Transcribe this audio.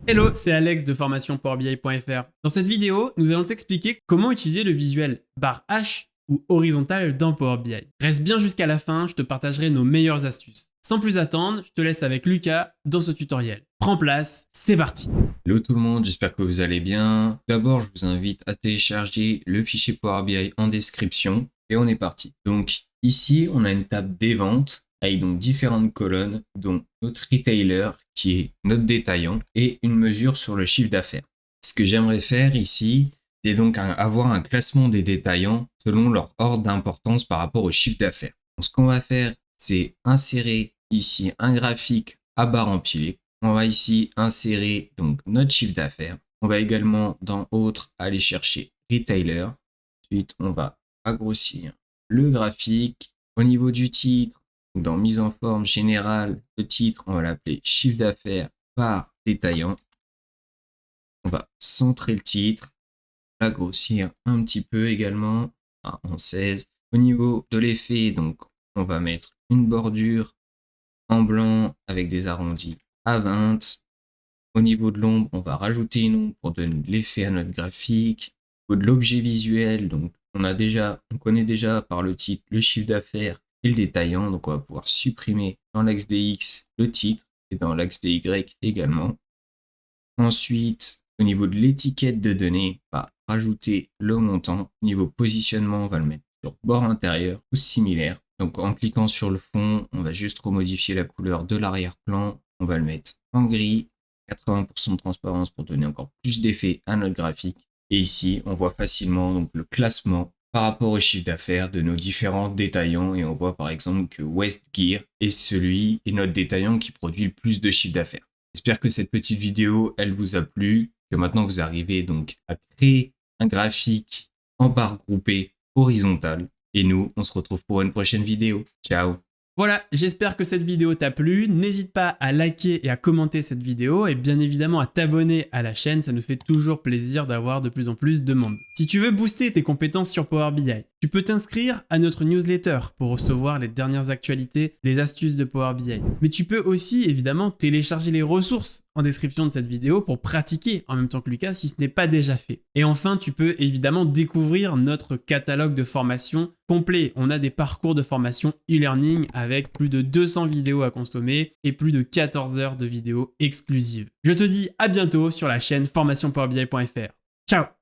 Hello, c'est Alex de formationpowerbi.fr. Dans cette vidéo, nous allons t'expliquer comment utiliser le visuel barre H ou horizontal dans Power BI. Reste bien jusqu'à la fin, je te partagerai nos meilleures astuces. Sans plus attendre, je te laisse avec Lucas dans ce tutoriel. Prends place, c'est parti. Hello tout le monde, j'espère que vous allez bien. D'abord, je vous invite à télécharger le fichier Power BI en description et on est parti. Donc ici, on a une table des ventes avec donc différentes colonnes, dont notre retailer qui est notre détaillant et une mesure sur le chiffre d'affaires. Ce que j'aimerais faire ici, c'est donc avoir un classement des détaillants selon leur ordre d'importance par rapport au chiffre d'affaires. Donc ce qu'on va faire, c'est insérer ici un graphique à barres empilées. On va ici insérer donc notre chiffre d'affaires. On va également dans autres aller chercher retailer. Ensuite, on va agrandir le graphique. Au niveau du titre, dans mise en forme générale, le titre, on va l'appeler chiffre d'affaires par détaillant. On va centrer le titre, l'agrossir un petit peu également en 16. Au niveau de l'effet, donc on va mettre une bordure en blanc avec des arrondis à 20. Au niveau de l'ombre, on va rajouter une ombre pour donner de l'effet à notre graphique. Au niveau de l'objet visuel, donc on connaît déjà par le titre le chiffre d'affaires et le détaillant, donc on va pouvoir supprimer dans l'axe des X le titre et dans l'axe des Y également. Ensuite, au niveau de l'étiquette de données, on va rajouter le montant. Au niveau positionnement, on va le mettre sur bord intérieur ou similaire. Donc en cliquant sur le fond, on va juste remodifier la couleur de l'arrière-plan. On va le mettre en gris, 80% de transparence pour donner encore plus d'effet à notre graphique. Et ici, on voit facilement donc, le classement par rapport au chiffre d'affaires de nos différents détaillants. Et on voit par exemple que Westgear est notre détaillant qui produit le plus de chiffre d'affaires. J'espère que cette petite vidéo, elle vous a plu, que maintenant vous arrivez donc à créer un graphique en barre groupée horizontale. Et nous, on se retrouve pour une prochaine vidéo. Ciao! Voilà, j'espère que cette vidéo t'a plu. N'hésite pas à liker et à commenter cette vidéo et bien évidemment à t'abonner à la chaîne, ça nous fait toujours plaisir d'avoir de plus en plus de monde. Si tu veux booster tes compétences sur Power BI, tu peux t'inscrire à notre newsletter pour recevoir les dernières actualités, les astuces de Power BI. Mais tu peux aussi évidemment télécharger les ressources en description de cette vidéo pour pratiquer en même temps que Lucas si ce n'est pas déjà fait. Et enfin, tu peux évidemment découvrir notre catalogue de formation complet. On a des parcours de formation e-learning avec plus de 200 vidéos à consommer et plus de 14 heures de vidéos exclusives. Je te dis à bientôt sur la chaîne formationpowerbi.fr. Ciao!